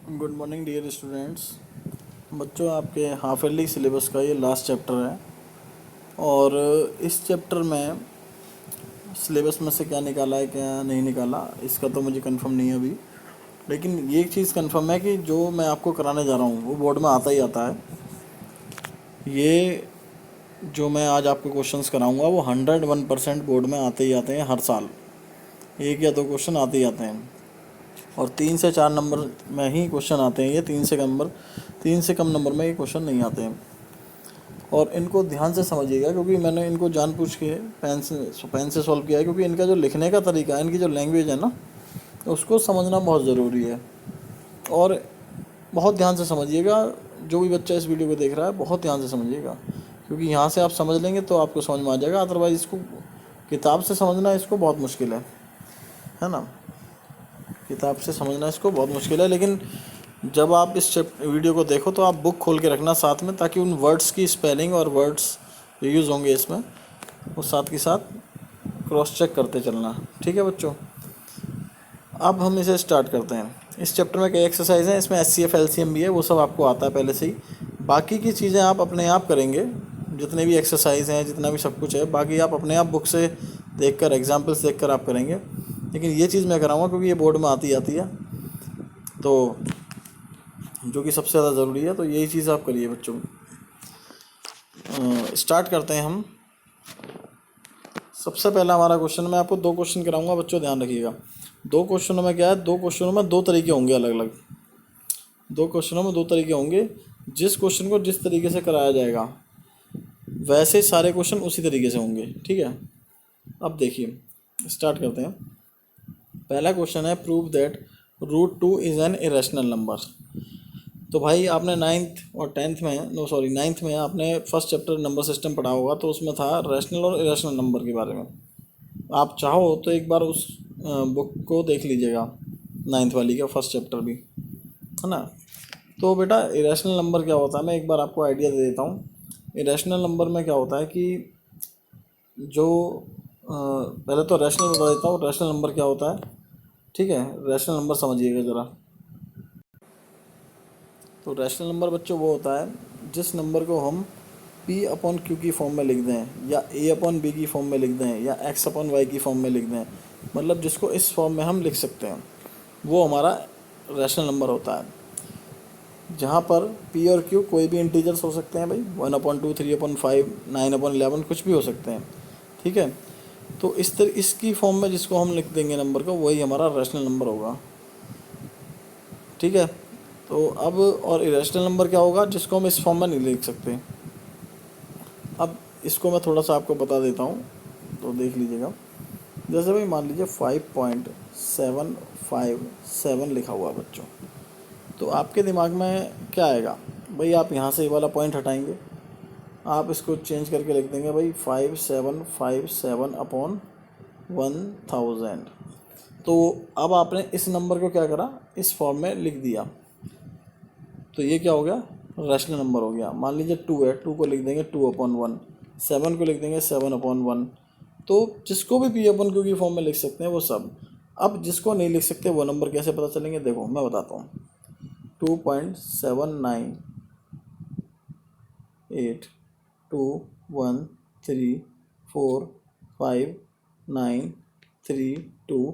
Good morning dear students. बच्चों, आपके half yearly syllabus का ये लास्ट चैप्टर है और इस चैप्टर में सिलेबस में से क्या निकाला है क्या नहीं निकाला इसका तो मुझे कंफर्म नहीं है अभी। लेकिन ये एक चीज़ कंफर्म है कि जो मैं आपको कराने जा रहा हूँ वो बोर्ड में आता ही आता है। ये जो मैं आज आपको क्वेश्चंस कराऊंगा वो 101% बोर्ड में आते ही आते हैं हर साल। एक या दो क्वेश्चन आते ही आते हैं और 3 से 4 नंबर में ही क्वेश्चन आते हैं। ये 3 से कम नंबर में ये क्वेश्चन नहीं आते हैं और इनको ध्यान से समझिएगा क्योंकि मैंने इनको जानबूझ के पेन से सॉल्व किया है, क्योंकि इनका जो लिखने का तरीका है, इनकी जो लैंग्वेज है ना, उसको समझना बहुत ज़रूरी है। और बहुत ध्यान से समझिएगा, जो भी बच्चा इस वीडियो को देख रहा है बहुत ध्यान से समझिएगा, क्योंकि यहाँ से आप समझ लेंगे तो आपको समझ में आ जाएगा। अदरवाइज़ इसको किताब से समझना इसको बहुत मुश्किल है ना। किताब से समझना इसको बहुत मुश्किल है, लेकिन जब आप इस वीडियो को देखो तो आप बुक खोल के रखना साथ में, ताकि उन वर्ड्स की स्पेलिंग और वर्ड्स जो यूज़ होंगे इसमें वो साथ के साथ क्रॉस चेक करते चलना। ठीक है बच्चों, अब हम इसे स्टार्ट करते हैं। इस चैप्टर में कई एक्सरसाइज हैं, इसमें SCF LCM भी है, वो सब आपको आता है पहले से ही। बाकी की चीज़ें आप अपने आप करेंगे, जितने भी एक्सरसाइज हैं, जितना भी सब कुछ है, बाकी आप अपने आप बुक से देखकर, एग्जाम्पल्स देखकर आप करेंगे। लेकिन ये चीज़ मैं कराऊंगा क्योंकि ये बोर्ड में आती है, तो जो कि सबसे ज़्यादा ज़रूरी है, तो यही चीज़ आप करिए बच्चों। स्टार्ट करते हैं हम। सबसे पहला हमारा क्वेश्चन, मैं आपको 2 क्वेश्चन कराऊंगा बच्चों, ध्यान रखिएगा। 2 क्वेश्चनों में क्या है, 2 क्वेश्चनों में 2 तरीके होंगे अलग अलग। 2 क्वेश्चनों में 2 तरीके होंगे। जिस क्वेश्चन को जिस तरीके से कराया जाएगा वैसे सारे क्वेश्चन उसी तरीके से होंगे। ठीक है, अब देखिए स्टार्ट करते हैं। पहला क्वेश्चन है, prove that √2 is an irrational number. तो भाई आपने 9th में आपने फर्स्ट चैप्टर नंबर सिस्टम पढ़ा होगा, तो उसमें था रैशनल और इरेशनल नंबर के बारे में। आप चाहो तो एक बार उस बुक को देख लीजिएगा, 9th वाली का फर्स्ट चैप्टर भी, है ना। तो बेटा इरेशनल नंबर क्या होता है, मैं एक बार आपको आइडिया दे देता हूँ। इरेशनल नंबर में क्या होता है कि जो पहले तो रैशनल बता देता हूँ, रैशनल नंबर क्या होता है। ठीक है, रैशनल नंबर समझिएगा ज़रा। तो रैशनल नंबर बच्चों वो होता है जिस नंबर को हम P/Q की फॉर्म में लिख दें, या A/B की फॉर्म में लिख दें, या X/Y की फॉर्म में लिख दें, मतलब जिसको इस फॉर्म में हम लिख सकते हैं, वो हमारा रैशनल नंबर होता है। जहाँ पर P और Q कोई भी इंटीजर्स हो सकते हैं भाई, 1/2, 3/5, 9/11, कुछ भी हो सकते हैं। ठीक है, तो इसकी फॉर्म में जिसको हम लिख देंगे नंबर को, वही हमारा रैशनल नंबर होगा। ठीक है, तो अब और इरेशनल नंबर क्या होगा, जिसको हम इस फॉर्म में नहीं लिख सकते। अब इसको मैं थोड़ा सा आपको बता देता हूँ, तो देख लीजिएगा। जैसे भाई मान लीजिए 5.757 लिखा हुआ है बच्चों, तो आपके दिमाग में क्या आएगा भाई, आप यहाँ से ये वाला पॉइंट हटाएंगे, आप इसको चेंज करके लिख देंगे भाई 5757/1000। तो अब आपने इस नंबर को क्या करा, इस फॉर्म में लिख दिया, तो ये क्या हो गया, रैशनल नंबर हो गया। मान लीजिए 2 है, 2 को लिख देंगे 2/1, 7 को लिख देंगे 7/1। तो जिसको भी P/Q की फॉर्म में लिख सकते हैं वो सब। अब जिसको नहीं लिख सकते वो नंबर कैसे पता चलेंगे, देखो मैं बताता हूँ। 2.7982134593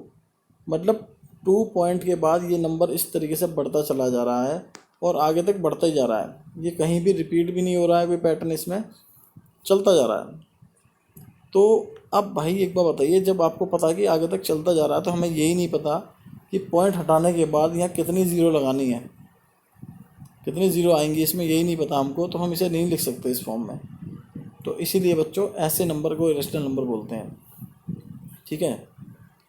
मतलब 2 पॉइंट के बाद ये नंबर इस तरीके से बढ़ता चला जा रहा है और आगे तक बढ़ता ही जा रहा है। ये कहीं भी रिपीट भी नहीं हो रहा है, कोई पैटर्न इसमें चलता जा रहा है। तो अब भाई एक बार बताइए, जब आपको पता कि आगे तक चलता जा रहा है, तो हमें यही नहीं पता कि पॉइंट हटाने के बाद यहाँ कितनी ज़ीरो लगानी है, कितनी ज़ीरो आएंगी इसमें, यही नहीं पता हमको, तो हम इसे नहीं लिख सकते इस फॉर्म में। तो इसीलिए बच्चों ऐसे नंबर को इरेशनल नंबर बोलते हैं। ठीक है,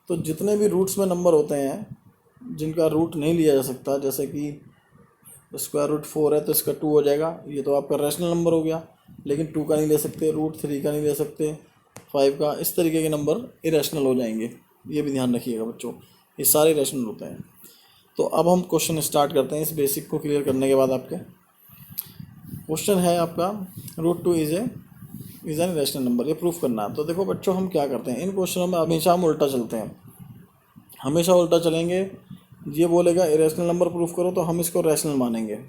तो जितने भी रूट्स में नंबर होते हैं जिनका रूट नहीं लिया जा सकता, जैसे कि √4 है तो इसका 2 हो जाएगा, ये तो आपका रैशनल नंबर हो गया। लेकिन 2 का नहीं ले सकते, √3 का नहीं ले सकते, 5 का, इस तरीके के नंबर इरेशनल हो जाएंगे। ये भी ध्यान रखिएगा बच्चों, ये सारे इरेशनल होते हैं। तो अब हम क्वेश्चन स्टार्ट करते हैं। इस बेसिक को क्लियर करने के बाद आपके क्वेश्चन है आपका, √2 इज़ एन इरेशनल नंबर, ये प्रूफ करना है। तो देखो बच्चों, हम क्या करते हैं इन क्वेश्चनों में, हमेशा हम उल्टा चलते हैं, हमेशा उल्टा चलेंगे। ये बोलेगा इरेशनल नंबर प्रूफ करो, तो हम इसको रैशनल मानेंगे।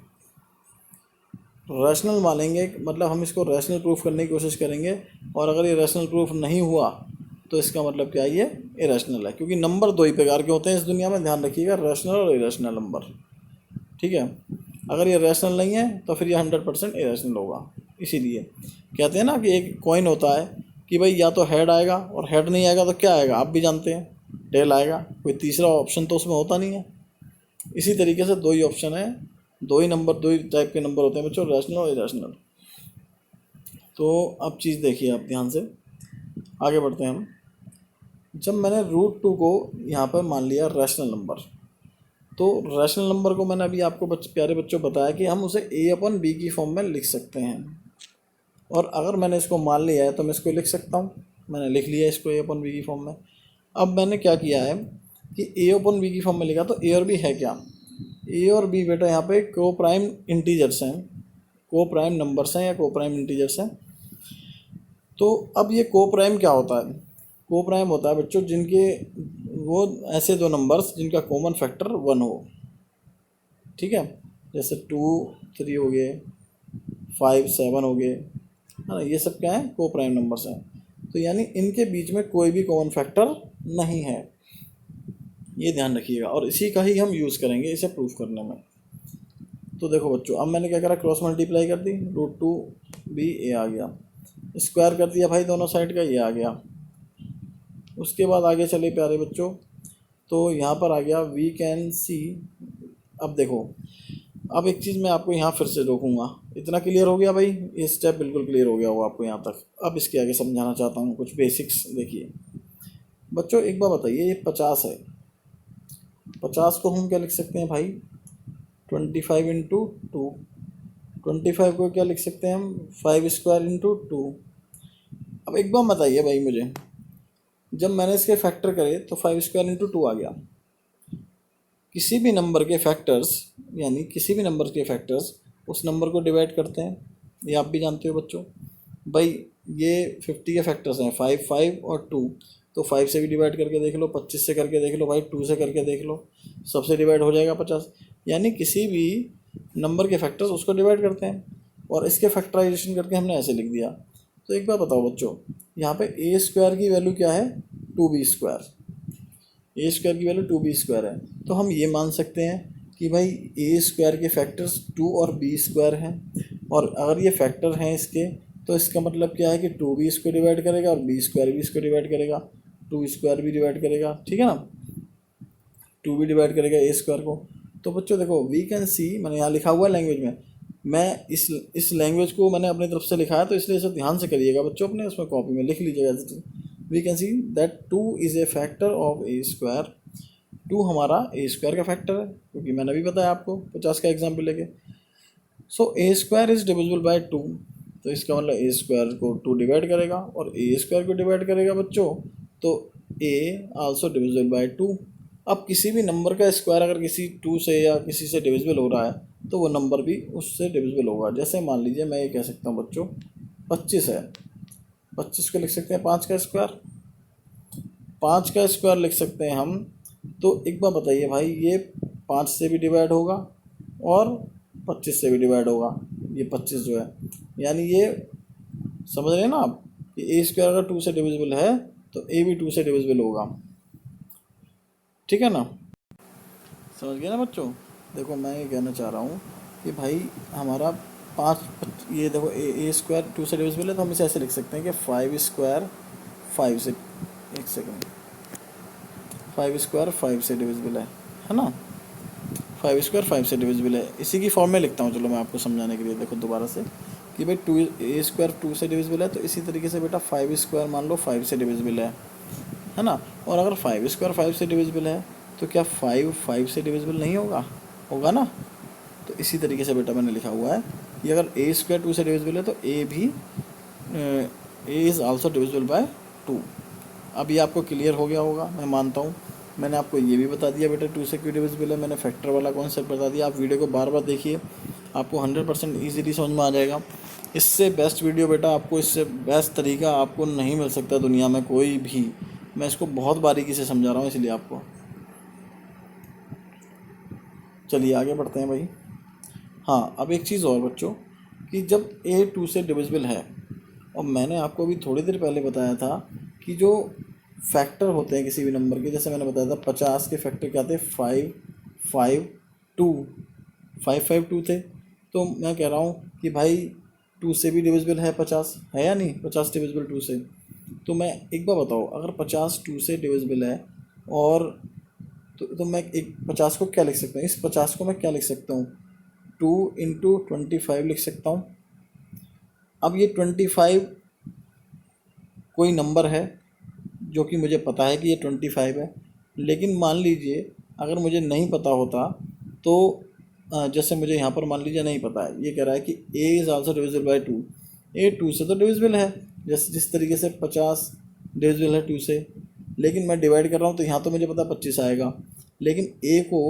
रैशनल मानेंगे मतलब हम इसको रैशनल प्रूफ करने की कोशिश करेंगे, और अगर ये रैशनल प्रूफ नहीं हुआ तो इसका मतलब क्या है, ये इरेशनल है। क्योंकि नंबर दो ही प्रकार के होते हैं इस दुनिया में, ध्यान रखिएगा, रैशनल और इरेशनल नंबर। ठीक है, अगर ये रैशनल नहीं है तो फिर ये 100% इरेशनल होगा। इसीलिए कहते हैं ना कि एक कॉइन होता है कि भाई या तो हेड आएगा, और हेड नहीं आएगा तो क्या आएगा, आप भी जानते हैं, टेल आएगा। कोई तीसरा ऑप्शन तो उसमें होता नहीं है। इसी तरीके से दो ही ऑप्शन है, दो ही नंबर, दो ही टाइप के नंबर होते हैं बच्चों, रैशनल और इरेशनल। तो अब चीज़ देखिए आप ध्यान से, आगे बढ़ते हैं हम। जब मैंने √2 को यहाँ पर मान लिया रैशनल नंबर, तो रैशनल नंबर को मैंने अभी आपको प्यारे बच्चों बताया कि हम उसे a/b की फॉर्म में लिख सकते हैं। और अगर मैंने इसको मान लिया है तो मैं इसको लिख सकता हूँ, मैंने लिख लिया इसको a/b की फॉर्म में। अब मैंने क्या किया है कि a/b की फॉर्म में लिखा, तो a और b है क्या, a और b बेटा यहाँ पे को प्राइम इंटीजर्स हैं, को प्राइम नंबर्स हैं या को प्राइम इंटीजर्स हैं। तो अब ये को प्राइम क्या होता है, को प्राइम होता है बच्चों जिनके वो ऐसे दो नंबर्स जिनका कॉमन फैक्टर 1 हो। ठीक है, जैसे 2 3 हो गए, 5 7 हो गए, है ना, ये सब क्या है, को प्राइम नंबर्स हैं। तो यानी इनके बीच में कोई भी कॉमन फैक्टर नहीं है, ये ध्यान रखिएगा, और इसी का ही हम यूज़ करेंगे इसे प्रूफ करने में। तो देखो बच्चों, अब मैंने क्या करा, क्रॉस मल्टीप्लाई कर दी, √2b a आ गया, स्क्वायर कर दिया भाई दोनों साइड का, ये आ गया। उसके बाद आगे चले प्यारे बच्चों, तो यहाँ पर आ गया वी कैन सी। अब देखो, अब एक चीज़ मैं आपको यहाँ फिर से रोकूंगा, इतना क्लियर हो गया भाई, ये स्टेप बिल्कुल क्लियर हो गया होगा आपको यहाँ तक। अब इसके आगे समझाना चाहता हूँ कुछ बेसिक्स। देखिए बच्चों, एक बार बताइए, ये 50 है, 50 को हम क्या लिख सकते हैं भाई, 25 इंटू 2। 25 को क्या लिख सकते हैं हम, 5 स्क्वायर इंटू 2। अब एक बार बताइए भाई मुझे, जब मैंने इसके फैक्टर करे तो 5 स्क्वायर इंटू 2 आ गया। किसी भी नंबर के फैक्टर्स, यानी किसी भी नंबर के फैक्टर्स उस नंबर को डिवाइड करते हैं, ये आप भी जानते हो बच्चों। भाई ये 50 के फैक्टर्स हैं, 5 5 और 2, तो 5 से भी डिवाइड करके देख लो, 25 से करके देख लो भाई, 2 से करके देख लो, सबसे डिवाइड हो जाएगा 50। यानी किसी भी नंबर के फैक्टर्स उसको डिवाइड करते हैं, और इसके फैक्टराइजेशन करके हमने ऐसे लिख दिया। तो एक बार बताओ बच्चों, यहाँ पे ए स्क्वायर की वैल्यू क्या है, 2b स्क्वायर, ए स्क्वायर की वैल्यू 2b स्क्वायर है। तो हम ये मान सकते हैं कि भाई ए स्क्वायर के फैक्टर्स 2 और b स्क्वायर हैं, और अगर ये फैक्टर हैं इसके, तो इसका मतलब क्या है कि 2b इसको डिवाइड करेगा और b स्क्वायर भी इसको डिवाइड करेगा, 2 स्क्वायर भी डिवाइड करेगा, ठीक है ना, 2 भी डिवाइड करेगा ए स्क्वायर को। तो बच्चों देखो, वी कैन सी मैंने यहाँ लिखा हुआ है लैंग्वेज में, मैं इस लैंग्वेज को मैंने अपनी तरफ से लिखा है, तो इसलिए इसे ध्यान से करिएगा बच्चों, अपने उसमें कॉपी में लिख लीजिएगा। We can see that 2 is a factor of a square. 2 हमारा ए स्क्वायर का फैक्टर है, क्योंकि मैंने अभी बताया आपको 50 का एग्जाम्पल लेके। सो ए स्क्वायर इज़ डिविजिबल बाय 2, तो इसका मतलब ए स्क्वायर को 2 डिवाइड करेगा, और ए स्क्वायर को डिवाइड करेगा बच्चों, तो ए आल्सो डिविजिबल बाय 2। अब किसी भी नंबर का स्क्वायर अगर किसी 2 से या किसी से डिविजिबल हो रहा है, तो वो नंबर भी उससे डिविजिबल होगा। जैसे मान लीजिए मैं ये कह सकता हूँ बच्चों, 25 है, 25 को लिख सकते हैं 5 का स्क्वायर, 5 का स्क्वायर लिख सकते हैं हम। तो एक बार बताइए भाई, ये 5 से भी डिवाइड होगा और 25 से भी डिवाइड होगा, ये 25 जो है, यानी ये समझ रहे हैं ना आप, कि ए स्क्वायर अगर 2 से डिविजिबल है तो ए भी 2 से डिविजिबल होगा, ठीक है ना, समझ गए ना बच्चों। देखो मैं ये कहना चाह रहा हूँ कि भाई हमारा 5, ये देखो ए स्क्वायर 2 से डिविजिबल है, तो हम इसे ऐसे लिख सकते हैं कि 5 स्क्वायर 5 से, एक सेकंड, 5 स्क्वायर 5 से डिविजिबल है ना, 5 स्क्वायर 5 से डिविजिबल है। इसी की फॉर्म में लिखता हूँ, चलो मैं आपको समझाने के लिए, देखो दोबारा से, कि भाई 2 ए स्क्वायर 2 से डिविजिबल है, तो इसी तरीके से बेटा 5 स्क्वायर मान लो 5 से डिविजिबल है ना। और अगर 5 स्क्वायर 5 से डिविजिबल है, तो क्या 5 5 से डिविजिबल नहीं होगा, होगा ना। तो इसी तरीके से बेटा मैंने लिखा हुआ है कि अगर ए स्क्वायर 2 से डिविजिबल है, तो ए भी A is also divisible by 2। अब ये आपको क्लियर हो गया होगा, मैं मानता हूँ। मैंने आपको ये भी बता दिया बेटा 2 से क्यों डिविजिबल है, मैंने फैक्टर वाला कॉन्सेप्ट बता दिया। आप वीडियो को बार बार देखिए, आपको 100% ईजीली समझ में आ जाएगा। इससे बेस्ट वीडियो बेटा आपको, इससे बेस्ट तरीका आपको नहीं मिल सकता दुनिया में कोई भी। मैं इसको बहुत बारीकी से समझा रहा हूँ इसलिए आपको। चलिए आगे बढ़ते हैं भाई। हाँ, अब एक चीज़ और बच्चों, कि जब ए 2 से डिविजिबल है, और मैंने आपको अभी थोड़ी देर पहले बताया था कि जो फैक्टर होते हैं किसी भी नंबर के, जैसे मैंने बताया था 50 के फैक्टर क्या थे, 5 5 2 5 5 2 थे। तो मैं कह रहा हूँ कि भाई 2 से भी डिविजिबल है 50, है या नहीं, 50 डिविजिबल 2 से। तो मैं एक बार बताओ, अगर 50 2 से डिविजिबल है, और तो मैं एक 50 को क्या लिख सकता हूँ, इस 50 को मैं क्या लिख सकता हूँ, 2 × 25 लिख सकता हूँ। अब ये 25 कोई नंबर है जो कि मुझे पता है कि ये 25 है, लेकिन मान लीजिए अगर मुझे नहीं पता होता तो जैसे मुझे यहाँ पर मान लीजिए नहीं पता है, ये कह रहा है कि A is also divisible by 2, ए 2 से तो डिविजिबल है, जैसे जिस तरीके से 50 डिविजिबल है 2 से, लेकिन मैं डिवाइड कर रहा हूँ तो यहाँ तो मुझे पता 25 आएगा, लेकिन ए को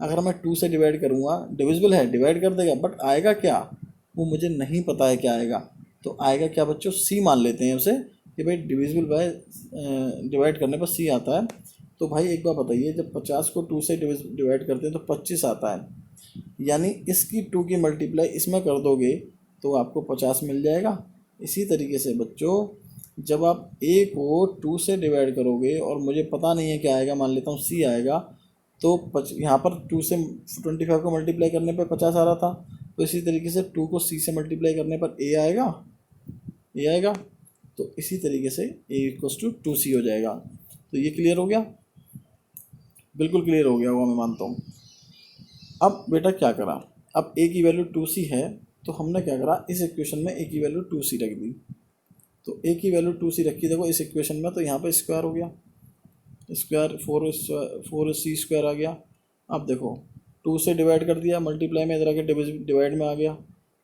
अगर मैं 2 से डिवाइड करूँगा, डिविजिबल है, डिवाइड कर देगा, बट आएगा क्या वो मुझे नहीं पता है क्या आएगा। तो आएगा क्या बच्चों, सी मान लेते हैं उसे कि भाई डिविजिबल बाय डिवाइड करने पर सी आता है। तो भाई एक बार बताइए, जब 50 को 2 से डिवाइड करते हैं तो 25 आता है, यानी इसकी 2 की मल्टीप्लाई इसमें कर दोगे तो आपको 50 मिल जाएगा। इसी तरीके से बच्चों, जब आप ए को 2 से डिवाइड करोगे और मुझे पता नहीं है क्या आएगा, मान लेता हूँ सी आएगा, तो यहाँ पर 2 से 25 को मल्टीप्लाई करने पर 50 आ रहा था, तो इसी तरीके से 2 को सी से मल्टीप्लाई करने पर ए आएगा, ए आएगा। तो इसी तरीके से ए इक्वल्स टू 2c हो जाएगा। तो ये क्लियर हो गया, बिल्कुल क्लियर हो गया होगा मैं मानता हूँ। अब बेटा क्या करा, अब ए की वैल्यू 2c है, तो हमने क्या करा, इस इक्वेशन में ए की वैल्यू 2c रख दी। तो ए की वैल्यू 2c रखी देखो इस इक्वेशन में, तो यहाँ पे स्क्वायर हो गया, स्क्वायर 4c स्क्वायर आ गया। अब देखो 2 से डिवाइड कर दिया, मल्टीप्लाई में इधर आके डिवाइड में आ गया,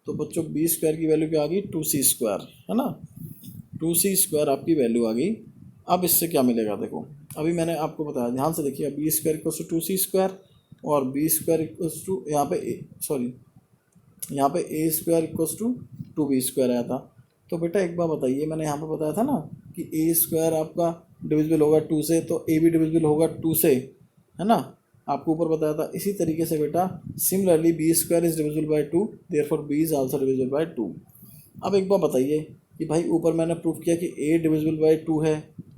तो बच्चों बी स्क्वायर की वैल्यू क्या आ गई, 2c स्क्वायर, है ना, 2c स्क्वायर आपकी वैल्यू आ गई। अब इससे क्या मिलेगा देखो, अभी मैंने आपको बताया, ध्यान से देखिए, B square equals to 2c square, और बी स्क्वायर इक्वल्स टू यहाँ पे यहाँ पे A square equals to 2b square आया था। तो बेटा एक बार बताइए, मैंने यहाँ पे बताया था ना कि ए स्क्वायर आपका डिविजिबल होगा 2 से, तो ए भी डिविजिबल होगा 2 से, है ना, आपको ऊपर बताया था। इसी तरीके से बेटा similarly b square is divisible by 2, therefore b is also divisible by 2। अब एक बार बताइए कि भाई ऊपर मैंने प्रूफ किया कि ए डिविजिबल बाई 2 है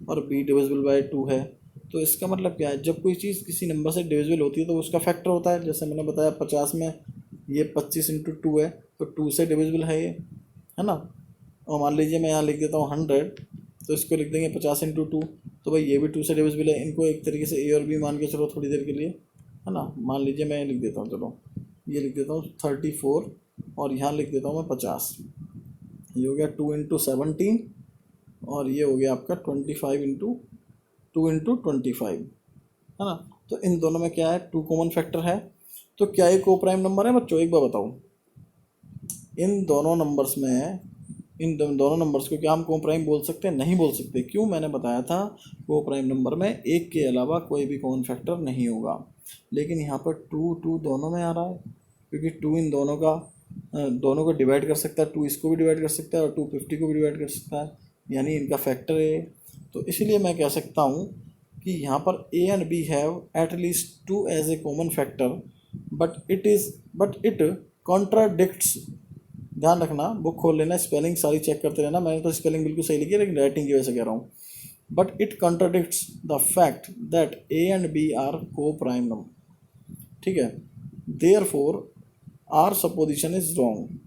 और बी डिविजिबल बाई 2 है, तो इसका मतलब क्या है, जब कोई चीज़ किसी नंबर से डिविजिबल होती है तो उसका फैक्टर होता है। जैसे मैंने बताया 50 में ये 25 × 2 है, तो 2 से डिविजिबल है ये, है ना। और मान लीजिए मैं यहाँ लिख देता हूँ 100, तो इसको लिख देंगे 50 × 2, तो भाई ये भी 2 से डिविजिबल है। इनको एक तरीके से ए और बी मान के चलो थोड़ी देर के लिए, है ना। मान लीजिए मैं लिख देता हूँ, चलो ये लिख देता हूँ 34, और यहाँ लिख देता हूँ मैं 50। ये हो गया 2 × 17, और ये हो गया आपका 25 × 2 × 25, है ना। तो इन दोनों में क्या है, 2 कॉमन फैक्टर है। तो क्या ये को प्राइम नंबर है बच्चों, एक बार बताओ, इन दोनों नंबर्स में, इन दोनों नंबर्स को क्या हम को प्राइम बोल सकते हैं, नहीं बोल सकते। क्यों, मैंने बताया था को प्राइम नंबर में एक के अलावा कोई भी कॉमन फैक्टर नहीं होगा। लेकिन यहाँ पर 2 2 दोनों में आ रहा है, क्योंकि 2 इन दोनों को डिवाइड कर सकता है, 2 इसको भी डिवाइड कर सकता है और 2 50 को भी डिवाइड कर सकता है, यानी इनका फैक्टर है। तो इसलिए मैं कह सकता हूँ कि यहाँ पर a and b have at least 2 as a common factor, but it contradicts. ध्यान रखना, बुक खोल लेना, स्पेलिंग सारी चेक करते रहना। मैंने तो स्पेलिंग बिल्कुल सही लिखी है, लेकिन राइटिंग की वजह से कह रहा हूँ। But it contradicts the fact that a and b are coprime number, ठीक है, therefore our supposition is wrong.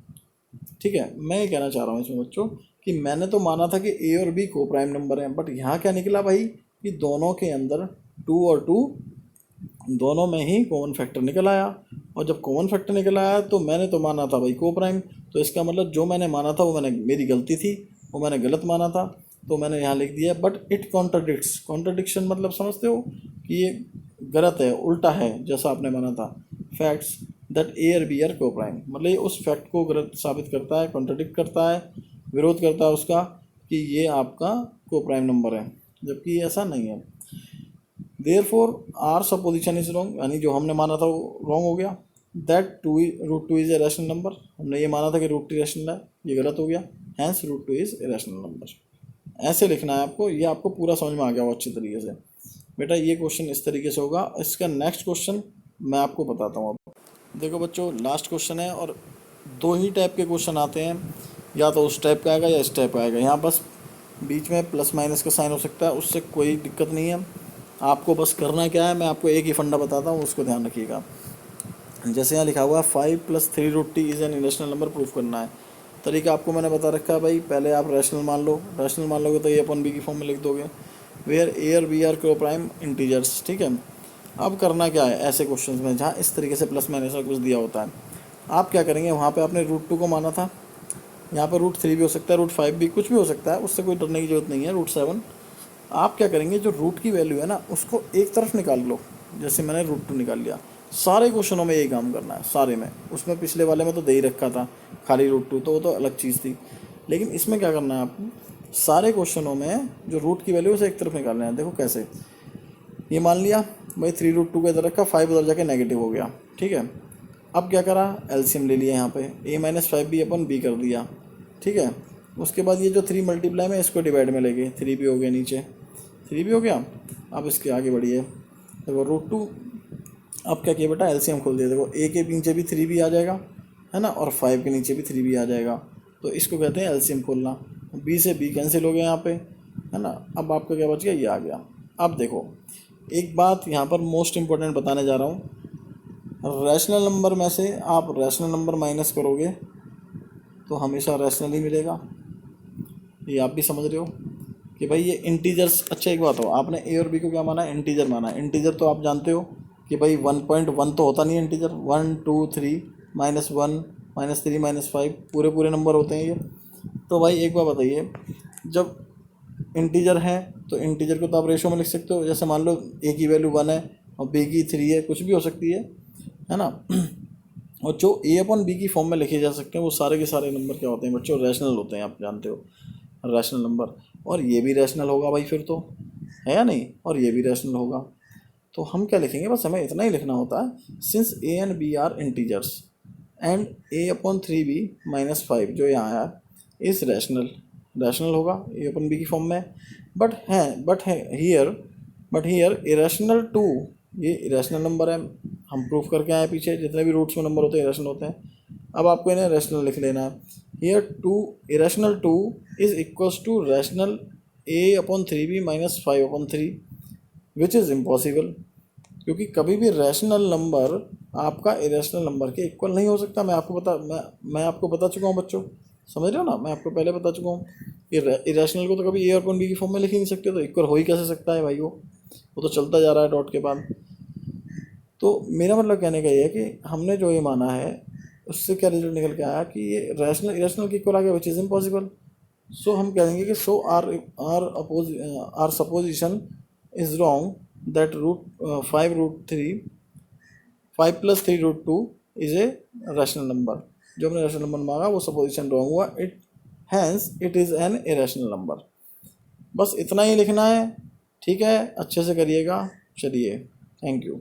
ठीक है, मैं ये कहना चाह रहा हूँ इसमें बच्चों कि मैंने तो माना था कि ए और बी को प्राइम नंबर हैं, बट यहाँ क्या निकला भाई कि दोनों के अंदर 2 और 2 दोनों में ही कॉमन फैक्टर निकल आया, और जब कॉमन फैक्टर निकल आया तो मैंने तो माना था भाई को प्राइम। तो इसका मतलब जो मैंने माना था वो मेरी गलती थी, वो मैंने गलत माना था, तो मैंने यहाँ लिख दिया बट इट कॉन्ट्राडिक्ट्स। कॉन्ट्राडिक्शन मतलब समझते हो कि ये गलत है, उल्टा है जैसा आपने माना था। फैक्ट्स दैट ए और बी आर को प्राइम, मतलब ये उस फैक्ट को गलत साबित करता है, कॉन्ट्राडिक्ट करता है, विरोध करता है उसका कि ये आपका को प्राइम नंबर है, जबकि ऐसा नहीं है। Therefore our supposition is wrong, यानी जो हमने माना था वो रॉन्ग हो गया। That √2 is a rational number, हमने ये माना था कि √2 रैशनल है, ये गलत हो गया। Hence √2 is a rational number. ऐसे लिखना है आपको, ये आपको पूरा समझ में आ गया वो अच्छी तरीके से। बेटा ये क्वेश्चन इस तरीके से होगा। इसका नेक्स्ट क्वेश्चन मैं आपको बताता हूँ अब। देखो बच्चों, लास्ट क्वेश्चन है और दो ही टाइप के क्वेश्चन आते हैं, या तो उस टाइप का आएगा या इस टाइप का आएगा। यहाँ बस बीच में प्लस माइनस का साइन हो सकता है, उससे कोई दिक्कत नहीं है। आपको बस करना क्या है, मैं आपको एक ही फंडा बताता हूँ, उसको ध्यान रखिएगा। जैसे यहाँ लिखा हुआ है 5+3√t is an irrational number, proof करना है। तरीका आपको मैंने बता रखा है भाई, पहले आप रैशनल मान लो, रैशनल मान लोगे तो ए अपन बी की फॉर्म में लिख दोगे, वेयर ए और बी आर को प्राइम इंटीजर्स, ठीक है। अब करना क्या है ऐसे क्वेश्चंस में जहाँ इस तरीके से प्लस माइनस का कुछ दिया होता है, आप क्या करेंगे, वहाँ पे आपने √2 को माना था, यहाँ पर √3 भी हो सकता है, √5 भी, कुछ भी हो सकता है, उससे कोई डरने की जरूरत नहीं है, √7। आप क्या करेंगे, जो रूट की वैल्यू है ना उसको एक तरफ निकाल लो, जैसे मैंने √2 निकाल लिया। सारे क्वेश्चनों में यही काम करना है, सारे में। उसमें पिछले वाले में तो दे ही रखा था खाली √2, तो वो तो अलग चीज़ थी। लेकिन इसमें क्या करना है आपको, सारे क्वेश्चनों में जो रूट की वैल्यू उसे एक तरफ निकालना है। देखो कैसे, ये मान लिया भाई 3√2 को इधर रखा, 5 उधर जाके नेगेटिव हो गया, ठीक है। अब क्या करा, एलसीएम ले लिया यहाँ पे, a-5b अपन b कर दिया, ठीक है। उसके बाद ये जो 3 मल्टीप्लाई में इसको डिवाइड में ले गए, 3 भी हो गया नीचे, 3 भी हो गया। अब इसके आगे बढ़िए, देखो √2, अब क्या किया बेटा, एलसीएम खोल दिया। देखो a के नीचे भी 3 भी आ जाएगा, है ना, और 5 के नीचे भी 3 भी आ जाएगा, तो इसको कहते हैं एलसीएम खोलना। b से b कैंसिल हो गया यहाँ पे, है ना। अब आपका क्या बच गया, ये आ गया। अब देखो, एक बात यहाँ पर मोस्ट इम्पोर्टेंट बताने जा रहा हूँ, रैशनल नंबर में से आप रैशनल नंबर माइनस करोगे तो हमेशा रैशनल ही मिलेगा। ये आप भी समझ रहे हो कि भाई ये इंटीजर्स। अच्छा एक बात हो, आपने ए और बी को क्या माना, इंटीजर माना। इंटीजर तो आप जानते हो कि भाई 1.1 तो होता नहीं है इंटीजर, 1 2 3 -1 -3 -5 पूरे पूरे नंबर होते हैं ये। तो भाई एक बार बताइए, जब इंटीजर है तो इंटीजर को तो आप रेशो में लिख सकते हो, जैसे मान लो ए की वैल्यू 1 है और बी की 3 है, कुछ भी हो सकती है ना। और जो ए अपन बी की फॉर्म में लिखे जा सकते हैं वो सारे के सारे नंबर क्या होते हैं बच्चों, रैशनल होते हैं, आप जानते हो, रैशनल नंबर। और ये भी रैशनल होगा भाई फिर तो, है या नहीं, और ये भी रैशनल होगा। तो हम क्या लिखेंगे, बस हमें इतना ही लिखना होता है, since a and b are integers and a/3b -5 जो यहाँ है इस रैशनल, रैशनल होगा, ए अपन बी की फॉर्म में। बट हियर इरेशनल टू, ये इरेशनल नंबर है, हम प्रूफ करके आए पीछे, जितने भी रूट्स में नंबर होते हैं इरेशनल होते हैं। अब आपको इन्हें रैशनल लिख लेना है। Here two, irrational two is equals to rational a/3b -5/3, which is impossible, क्योंकि कभी भी रैशनल नंबर आपका इरेशनल नंबर के इक्वल नहीं हो सकता। मैं आपको बता चुका हूँ बच्चों, समझ रहे हो ना, मैं आपको पहले बता चुका हूँ कि इरेशनल को तो कभी ए और बी की फॉर्म में लिख ही नहीं सकते, तो इक्वल हो ही कैसे सकता है भाई, वो तो चलता जा रहा है डॉट के बाद। तो मेरा मतलब कहने का ये है कि हमने जो ये माना है उससे क्या रिजल्ट निकल के आया कि ये रैशनल इरेशनल के इक्वल आ गया, विच इज़ इम्पॉसिबल। सो हम कह देंगे कि so our supposition is wrong that 5 + 3√2 is a rational number. जो हमने रैशनल नंबर मांगा वो सपोजिशन रॉन्ग हुआ, it is an irrational number. बस इतना ही लिखना है, ठीक है, अच्छे से करिएगा। चलिए, थैंक यू।